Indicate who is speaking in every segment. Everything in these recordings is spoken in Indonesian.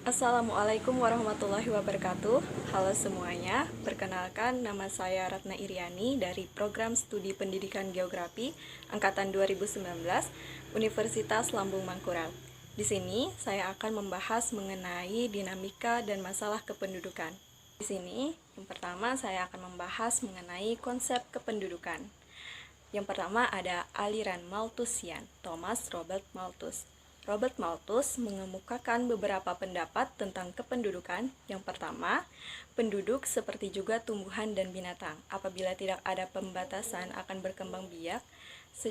Speaker 1: Assalamualaikum warahmatullahi wabarakatuh. Halo semuanya, perkenalkan nama saya Ratna Iriani dari Program Studi Pendidikan Geografi Angkatan 2019 Universitas Lambung Mangkurat. Di sini saya akan membahas mengenai dinamika dan masalah kependudukan. Di sini, yang pertama saya akan membahas mengenai konsep kependudukan. Yang pertama ada aliran Malthusian, Thomas Robert Malthus. Robert Malthus mengemukakan beberapa pendapat tentang kependudukan. Yang pertama, penduduk seperti juga tumbuhan dan binatang. Apabila tidak ada pembatasan akan berkembang biak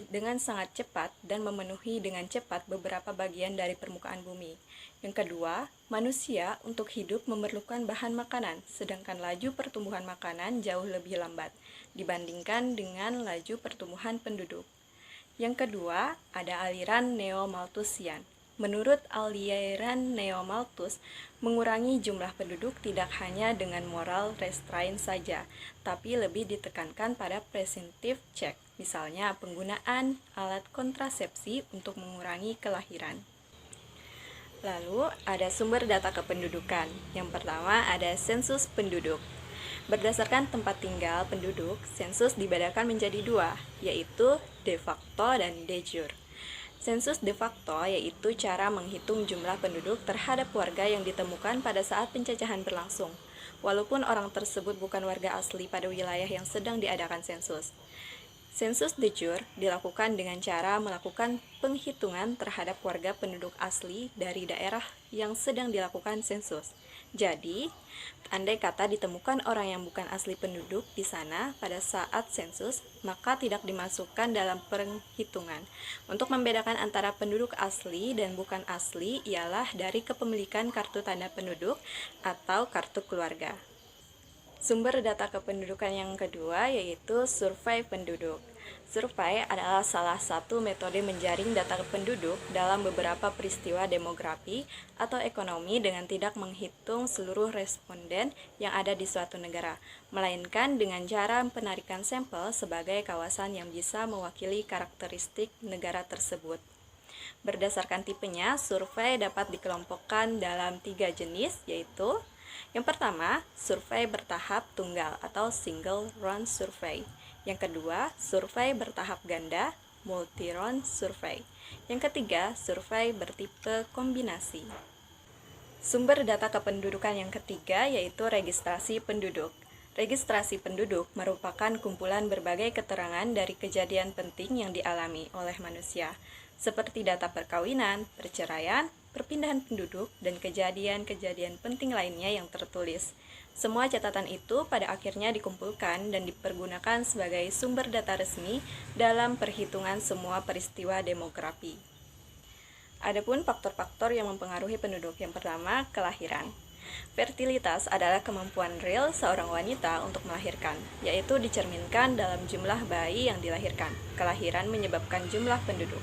Speaker 1: dengan sangat cepat dan memenuhi dengan cepat beberapa bagian dari permukaan bumi. Yang kedua, manusia untuk hidup memerlukan bahan makanan, sedangkan laju pertumbuhan makanan jauh lebih lambat dibandingkan dengan laju pertumbuhan penduduk. Yang kedua, ada aliran Neo-Malthusian. Menurut aliran Neo-Malthus, mengurangi jumlah penduduk tidak hanya dengan moral restraint saja, tapi lebih ditekankan pada preventive check, misalnya penggunaan alat kontrasepsi untuk mengurangi kelahiran. Lalu, ada sumber data kependudukan. Yang pertama, ada sensus penduduk. Berdasarkan tempat tinggal penduduk, sensus dibedakan menjadi dua, yaitu de facto dan de jure. Sensus de facto yaitu cara menghitung jumlah penduduk terhadap warga yang ditemukan pada saat penjajahan berlangsung, walaupun orang tersebut bukan warga asli pada wilayah yang sedang diadakan sensus. Sensus de jure dilakukan dengan cara melakukan penghitungan terhadap warga penduduk asli dari daerah yang sedang dilakukan sensus. Jadi, andai kata ditemukan orang yang bukan asli penduduk di sana pada saat sensus, maka tidak dimasukkan dalam perhitungan. Untuk membedakan antara penduduk asli dan bukan asli ialah dari kepemilikan kartu tanda penduduk atau kartu keluarga. Sumber data kependudukan yang kedua yaitu survei penduduk. Survei adalah salah satu metode menjaring data penduduk dalam beberapa peristiwa demografi atau ekonomi dengan tidak menghitung seluruh responden yang ada di suatu negara, melainkan dengan cara penarikan sampel sebagai kawasan yang bisa mewakili karakteristik negara tersebut. Berdasarkan tipenya, survei dapat dikelompokkan dalam 3 jenis, yaitu yang pertama, survei bertahap tunggal atau single round survey. Yang kedua, survei bertahap ganda, multi-round survey. Yang ketiga, survei bertipe kombinasi. Sumber data kependudukan yang ketiga yaitu registrasi penduduk. Registrasi penduduk merupakan kumpulan berbagai keterangan dari kejadian penting yang dialami oleh manusia, seperti data perkawinan, perceraian, perpindahan penduduk, dan kejadian-kejadian penting lainnya yang tertulis. Semua catatan itu pada akhirnya dikumpulkan dan dipergunakan sebagai sumber data resmi dalam perhitungan semua peristiwa demografi. Adapun faktor-faktor yang mempengaruhi penduduk. Yang pertama, kelahiran. Fertilitas adalah kemampuan real seorang wanita untuk melahirkan, yaitu dicerminkan dalam jumlah bayi yang dilahirkan. Kelahiran menyebabkan jumlah penduduk.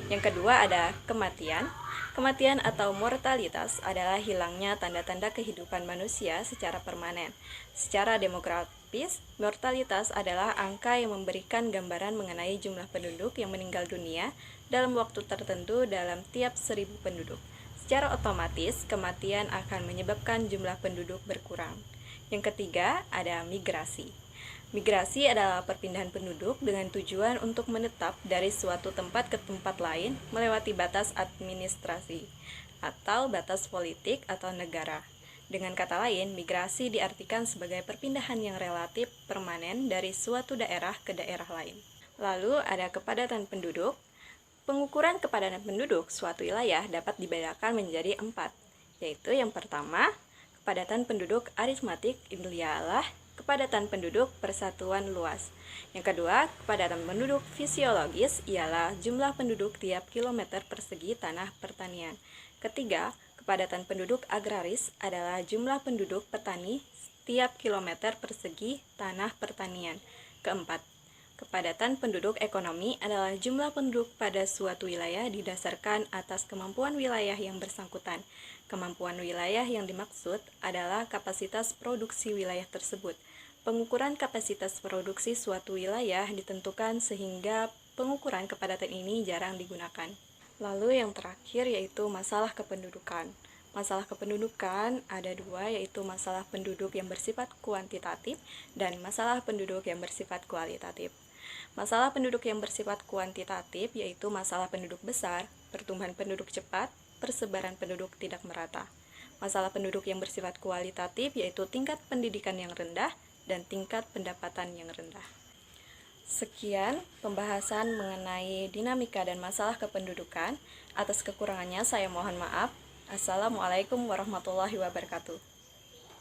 Speaker 1: Yang kedua ada kematian. Kematian atau mortalitas adalah hilangnya tanda-tanda kehidupan manusia secara permanen. Secara demografis, mortalitas adalah angka yang memberikan gambaran mengenai jumlah penduduk yang meninggal dunia dalam waktu tertentu dalam tiap 1000 penduduk. Secara otomatis, kematian akan menyebabkan jumlah penduduk berkurang. Yang ketiga, ada migrasi. Migrasi adalah perpindahan penduduk dengan tujuan untuk menetap dari suatu tempat ke tempat lain melewati batas administrasi atau batas politik atau negara. Dengan kata lain, migrasi diartikan sebagai perpindahan yang relatif permanen dari suatu daerah ke daerah lain. Lalu ada kepadatan penduduk. Pengukuran kepadatan penduduk suatu wilayah dapat dibedakan menjadi 4, yaitu yang pertama, kepadatan penduduk aritmatik ialah kepadatan penduduk persatuan luas. Yang kedua, kepadatan penduduk fisiologis ialah jumlah penduduk tiap kilometer persegi tanah pertanian. Ketiga, kepadatan penduduk agraris adalah jumlah penduduk petani tiap kilometer persegi tanah pertanian. Keempat, kepadatan penduduk ekonomi adalah jumlah penduduk pada suatu wilayah didasarkan atas kemampuan wilayah yang bersangkutan. Kemampuan wilayah yang dimaksud adalah kapasitas produksi wilayah tersebut. Pengukuran kapasitas produksi suatu wilayah ditentukan sehingga pengukuran kepadatan ini jarang digunakan. Lalu yang terakhir yaitu masalah kependudukan. Masalah kependudukan ada dua, yaitu masalah penduduk yang bersifat kuantitatif dan masalah penduduk yang bersifat kualitatif. Masalah penduduk yang bersifat kuantitatif yaitu masalah penduduk besar, pertumbuhan penduduk cepat, persebaran penduduk tidak merata. Masalah penduduk yang bersifat kualitatif yaitu tingkat pendidikan yang rendah dan tingkat pendapatan yang rendah. Sekian pembahasan mengenai dinamika dan masalah kependudukan. Atas kekurangannya saya mohon maaf. Assalamualaikum warahmatullahi wabarakatuh.